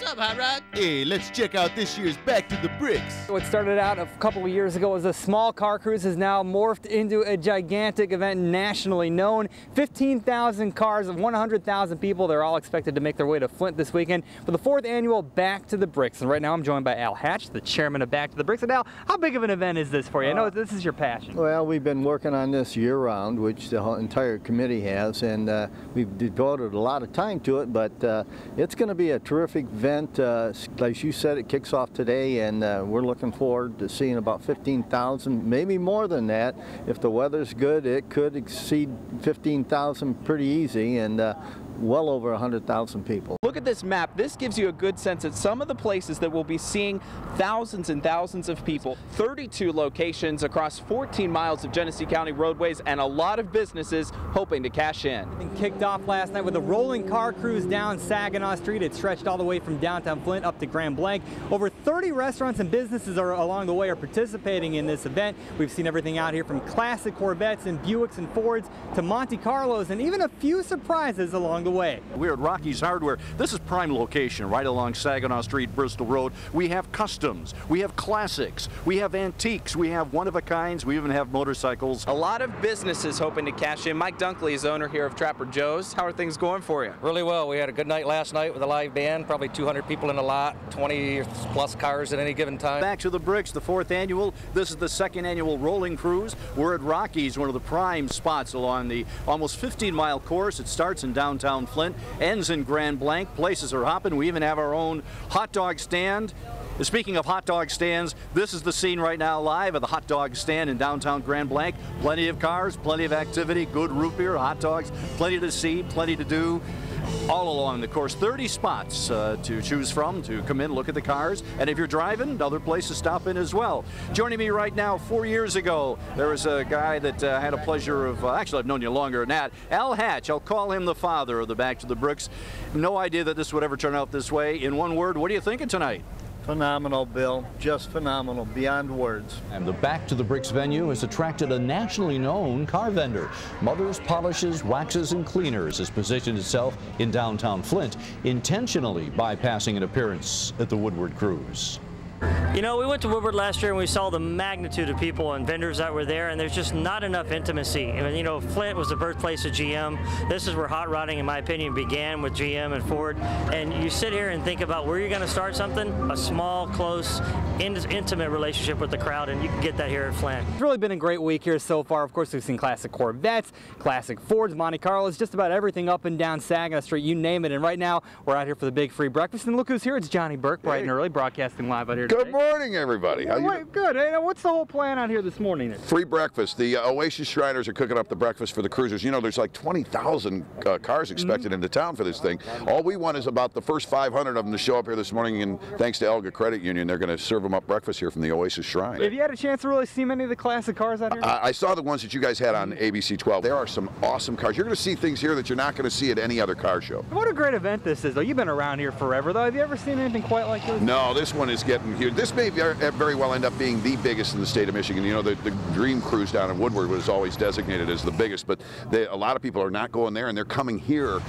up, Hot Rod? Hey, let's check out this year's Back to the Bricks. What started out a couple of years ago as a small car cruise has now morphed into a gigantic event nationally known. 15,000 cars and 100,000 people. They're all expected to make their way to Flint this weekend for the 4th annual Back to the Bricks. And right now I'm joined by Al Hatch, the chairman of Back to the Bricks. And Al, how big of an event is this for you? I know this is your passion. Well, we've been working on this year-round, which the entire committee has, and we've devoted a lot of time to it, but it's going to be a terrific event. Like you said, it kicks off today, and we're looking forward to seeing about 15,000, maybe more than that. If the weather's good, it could exceed 15,000 pretty easy, and well over 100,000 people. Look at this map. This gives you a good sense at some of the places that we'll be seeing thousands and thousands of people. 32 locations across 14 miles of Genesee County roadways and a lot of businesses hoping to cash in. It kicked off last night with a rolling car cruise down Saginaw Street. It stretched all the way from downtown Flint up to Grand Blanc. Over 30 restaurants and businesses along the way are participating in this event. We've seen everything out here from classic Corvettes and Buicks and Fords to Monte Carlos and even a few surprises along the way. We're at Rocky's Hardware. This is prime location right along Saginaw Street, Bristol Road. We have customs, we have classics, we have antiques, we have one-of-a-kinds, we even have motorcycles. A lot of businesses hoping to cash in. Mike Dunkley is owner here of Trapper Joe's. How are things going for you? Really well. We had a good night last night with a live band, probably 200 people in the lot, 20 plus cars at any given time. Back to the Bricks, the 4th annual. This is the 2nd annual rolling cruise. We're at Rocky's, one of the prime spots along the almost 15-mile course. It starts in downtown Flint, ends in Grand Blanc. Places are hopping. We even have our own hot dog stand. Speaking of hot dog stands, this is the scene right now live at the hot dog stand in downtown Grand Blanc. Plenty of cars, plenty of activity, good root beer, hot dogs, plenty to see, plenty to do. All along the course, 30 spots to choose from to come in, look at the cars, and if you're driving, other places to stop in as well. Joining me right now, 4 years ago, there was a guy that had a pleasure of, actually I've known you longer than that, Al Hatch. I'll call him the father of the Back to the Bricks. No idea that this would ever turn out this way. In one word, what are you thinking tonight? Phenomenal, Bill. Just phenomenal, beyond words. And the Back to the Bricks venue has attracted a nationally known car vendor. Mothers, Polishes, Waxes, and Cleaners has positioned itself in downtown Flint, intentionally bypassing an appearance at the Woodward Cruise. You know, we went to Woodward last year and we saw the magnitude of people and vendors that were there, and there's just not enough intimacy. I mean, you know, Flint was the birthplace of GM. This is where hot rodding, in my opinion, began with GM and Ford. And you sit here and think about where you're going to start something, a small, close, intimate relationship with the crowd, and you can get that here at Flint. It's really been a great week here so far. Of course, we've seen classic Corvettes, classic Fords, Monte Carlos, just about everything up and down Saginaw Street, you name it. And right now, we're out here for the big free breakfast. And look who's here. It's Johnny Burke, bright and early, broadcasting live out here today. Good morning, everybody. How you Good. Hey, what's the whole plan out here this morning? Free breakfast. The Oasis Shriners are cooking up the breakfast for the cruisers. You know, there's like 20,000 cars expected into town for this thing. All we want is about the first 500 of them to show up here this morning, and thanks to Elga Credit Union, they're going to serve them up breakfast here from the Oasis Shrine. Have you had a chance to really see many of the classic cars out here? I saw the ones that you guys had on ABC 12. There are some awesome cars. You're going to see things here that you're not going to see at any other car show. What a great event this is, though. You've been around here forever, though. Have you ever seen anything quite like this? No, this one is getting huge. This may very well end up being the biggest in the state of Michigan. You know, the Dream Cruise down in Woodward was always designated as the biggest, but a lot of people are not going there, and they're coming here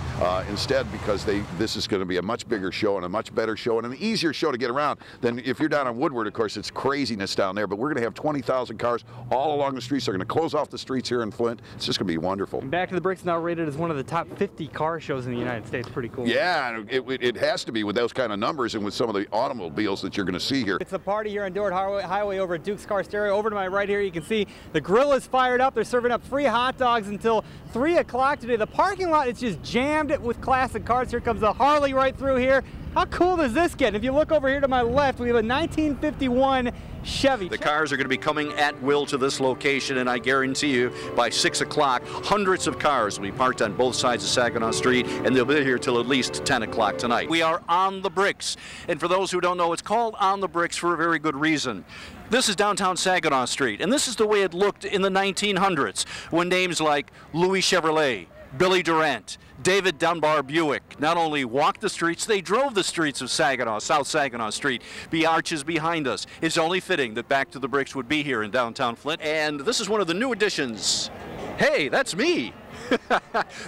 instead because this is going to be a much bigger show and a much better show and an easier show to get around than if you're down on Woodward. Of course, it's craziness down there, but we're going to have 20,000 cars all along the streets. They're going to close off the streets here in Flint. It's just going to be wonderful. And Back to the Bricks now rated as one of the top 50 car shows in the United States. Pretty cool. Yeah, it has to be with those kind of numbers and with some of the automobiles that you're going to see here. It's a party here on Dort Highway over at Duke's Car Stereo. Over to my right here, you can see the grill is fired up. They're serving up free hot dogs until 3 o'clock today. The parking lot is just jammed with classic cars. Here comes the Harley right through here. How cool does this get? If you look over here to my left, we have a 1951 Chevy. The cars are going to be coming at will to this location, and I guarantee you by 6 o'clock, hundreds of cars will be parked on both sides of Saginaw Street, and they'll be here till at least 10 o'clock tonight. We are on the Bricks, and for those who don't know, it's called On the Bricks for a very good reason. This is downtown Saginaw Street, and this is the way it looked in the 1900s when names like Louis Chevrolet, Billy Durant, David Dunbar Buick not only walked the streets, they drove the streets of Saginaw, South Saginaw Street. The arches behind us. It's only fitting that Back to the Bricks would be here in downtown Flint. And this is one of the new additions. Hey, that's me.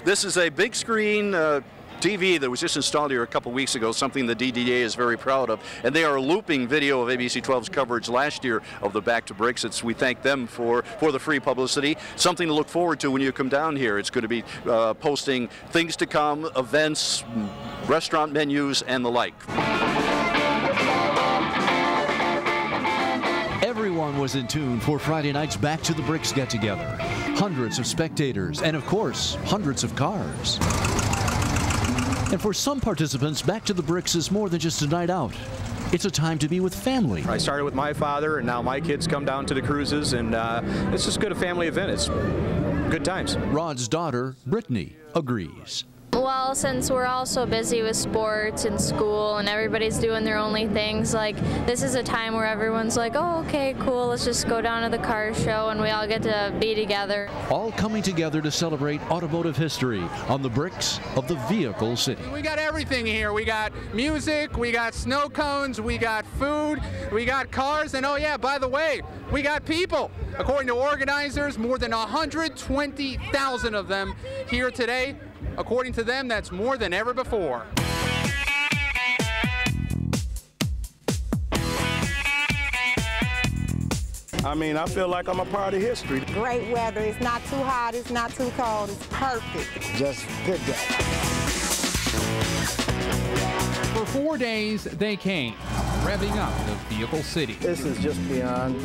This is a big screen TV that was just installed here a couple weeks ago, something the DDA is very proud of, and they are looping video of ABC 12's coverage last year of the Back to Bricks. We thank them for the free publicity. Something to look forward to when you come down here. It's going to be posting things to come, events, restaurant menus, and the like. Everyone was in tune for Friday night's Back to the Bricks get-together. Hundreds of spectators and, of course, hundreds of cars. And for some participants, Back to the Bricks is more than just a night out. It's a time to be with family. I started with my father, and now my kids come down to the cruises, and it's just good a family event. It's good times. Rod's daughter, Brittany, agrees. Well, since we're all so busy with sports and school and everybody's doing their only things, like this is a time where everyone's like, oh, okay, cool, let's just go down to the car show and we all get to be together. All coming together to celebrate automotive history on the bricks of the Vehicle City. We got everything here. We got music, we got snow cones, we got food, we got cars, and oh yeah, by the way, we got people. According to organizers, more than 120,000 of them here today. According to them, that's more than ever before. I mean, I feel like I'm a part of history. Great weather. It's not too hot. It's not too cold. It's perfect. Just good day. For 4 days, they came, revving up the Vehicle City. This is just beyond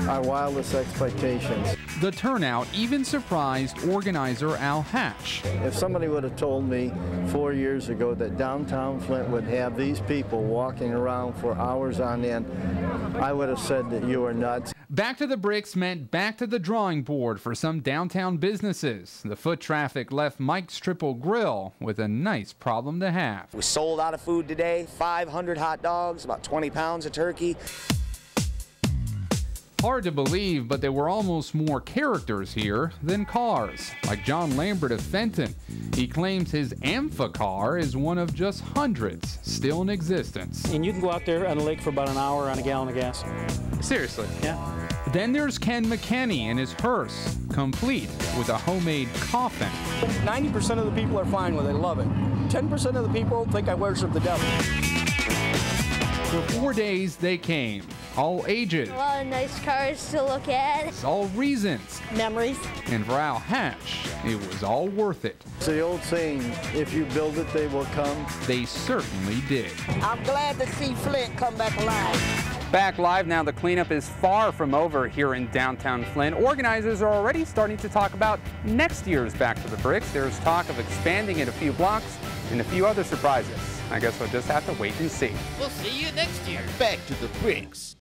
our wildest expectations. The turnout even surprised organizer Al Hatch. If somebody would have told me 4 years ago that downtown Flint would have these people walking around for hours on end, I would have said that you are nuts. Back to the Bricks meant back to the drawing board for some downtown businesses. The foot traffic left Mike's Triple Grill with a nice problem to have. We sold out of food today, 500 hot dogs, about 20 pounds of turkey. Hard to believe, but there were almost more characters here than cars, like John Lambert of Fenton. He claims his Ampha car is one of just hundreds still in existence. And you can go out there on the lake for about an hour on a gallon of gas. Seriously? Yeah. Then there's Ken McKenney and his hearse, complete with a homemade coffin. 90% of the people are fine with it, love it. 10% of the people think I worship the devil. For 4 days they came, all ages. A lot of nice cars to look at. All reasons. Memories. And for Al Hatch, it was all worth it. It's the old saying, if you build it, they will come. They certainly did. I'm glad to see Flint come back alive. Back live now, the cleanup is far from over here in downtown Flint. Organizers are already starting to talk about next year's Back to the Bricks. There's talk of expanding it a few blocks and a few other surprises. I guess we'll just have to wait and see. We'll see you next year. Back to the Bricks.